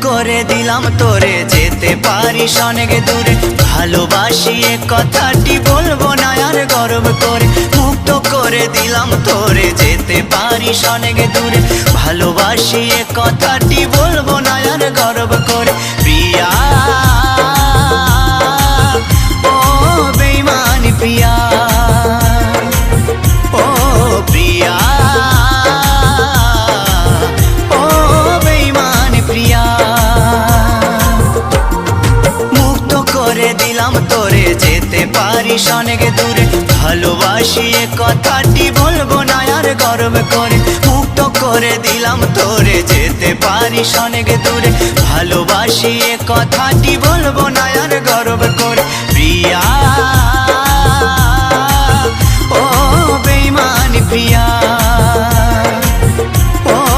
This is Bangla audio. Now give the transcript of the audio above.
করে দিলাম তোরে যেতে পারিস অনেক দূরে, ভালোবাসি এ কথাটি বলবো না আর গর্ব করে। মুক্ত করে দিলাম তোরে যেতে পারিস অনেক দূরে, ভালোবাসি এ কথাটি বলবো না আর গর্ব করে। প্রিয়া ও বেঈমান প্রিয়া, ও প্রিয়া ও বেঈমান প্রিয়া, মুক্ত করে দিলাম তোরে যেতে পারিস অনেক দূরে, ভালোবাসি এ কথাটি বলবো না আর গর্ব করে। মুক্ত করে দিলাম তোরে যেতে পারিস অনেক দূরে, ভালোবাসি এ কথাটি বলবো না আর